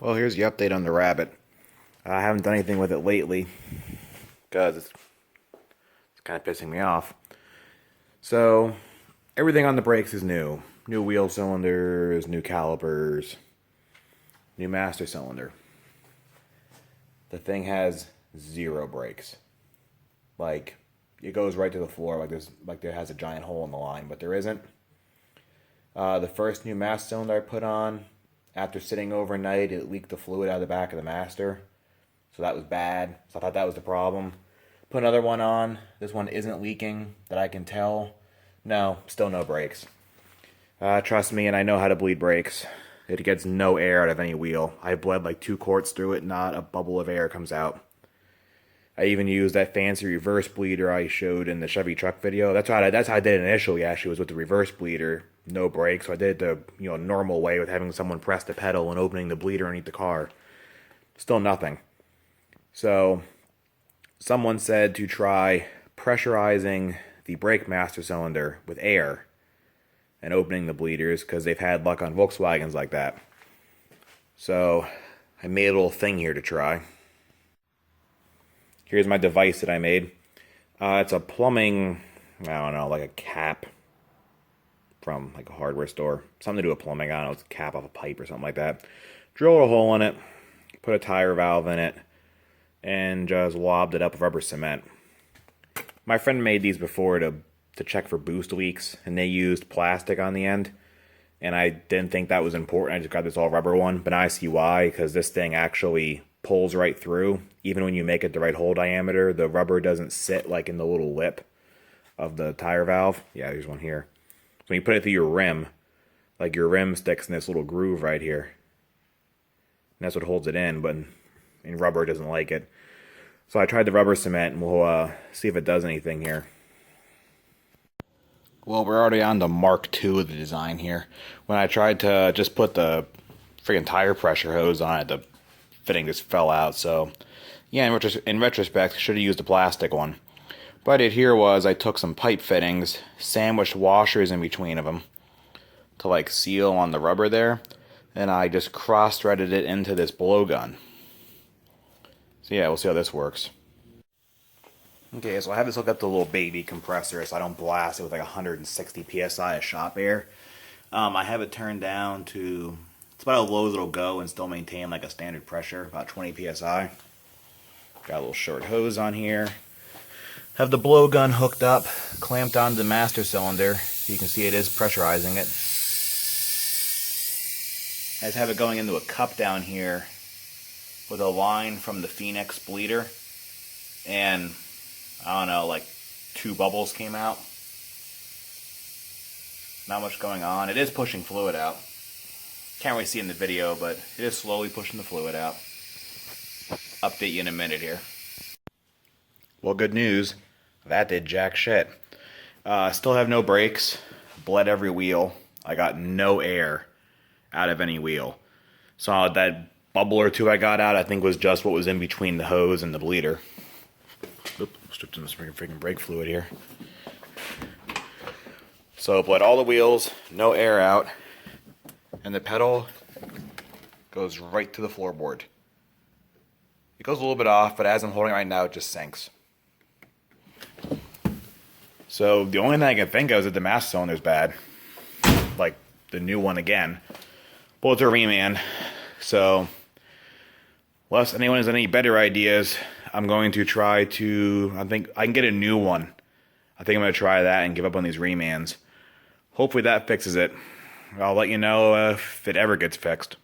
Well, here's the update on the Rabbit. I haven't done anything with it lately because it's kind of pissing me off. So, everything on the brakes is new. New wheel cylinders, new calipers, new master cylinder. The thing has 0 brakes. Like, it goes right to the floor like there has a giant hole in the line, but there isn't. The first new master cylinder I put on, after sitting overnight, it leaked the fluid out of the back of the master. So that was bad. So I thought that was the problem. Put another one on. This one isn't leaking that I can tell. No, still no brakes. Trust me, and I know how to bleed brakes. It gets no air out of any wheel. I bled like 2 quarts through it, not a bubble of air comes out. I even used that fancy reverse bleeder I showed in the Chevy truck video. That's how I did it initially, actually, was with the reverse bleeder. No brakes, so I did it the normal way with having someone press the pedal and opening the bleeder underneath the car. Still nothing. So, someone said to try pressurizing the brake master cylinder with air and opening the bleeders because they've had luck on Volkswagens like that. So, I made a little thing here to try. Here's my device that I made. It's a plumbing, I don't know, like a cap from like a hardware store. Something to do with plumbing. I don't know, it's a cap off a pipe or something like that. Drill a hole in it, put a tire valve in it, and just lobbed it up with rubber cement. My friend made these before to check for boost leaks, and they used plastic on the end. And I didn't think that was important. I just got this all rubber one, but now I see why, because this thing actually pulls right through. Even when you make it the right hole diameter, the rubber doesn't sit like in the little lip of the tire valve. Yeah, there's one here. So when you put it through your rim, like your rim sticks in this little groove right here. And that's what holds it in, but rubber doesn't like it. So I tried the rubber cement, and we'll see if it does anything here. Well, we're already on to Mark II of the design here. When I tried to just put the freaking tire pressure hose on it, the fitting just fell out. So, yeah, in retrospect, should have used a plastic one. What I did here was I took some pipe fittings, sandwiched washers in between of them to like seal on the rubber there, and I just cross-threaded it into this blowgun. So yeah, we'll see how this works. Okay, so I have this hooked up to a little baby compressor so I don't blast it with like 160 psi of shop air. I have it turned down to, it's about how low as it'll go and still maintain like a standard pressure, about 20 psi. Got a little short hose on here. Have the blowgun hooked up, clamped onto the master cylinder. So you can see it is pressurizing it. I just have it going into a cup down here with a line from the Phoenix bleeder. And I don't know, like 2 bubbles came out. Not much going on. It is pushing fluid out. Can't really see in the video, but it is slowly pushing the fluid out. Update you in a minute here. Well, good news. That did jack shit. Still have no brakes. Bled every wheel. I got no air out of any wheel. So that bubble or 2 I got out, I think was just what was in between the hose and the bleeder. Oop, stripped in this freaking brake fluid here. So bled all the wheels, no air out, and the pedal goes right to the floorboard. It goes a little bit off, but as I'm holding it right now, it just sinks. So the only thing I can think of is that the master cylinder is bad. Like the new one again. Well, it's a reman. So, unless anyone has any better ideas, I'm going to try to, I think I can get a new one. I think I'm going to try that and give up on these remans. Hopefully that fixes it. I'll let you know if it ever gets fixed.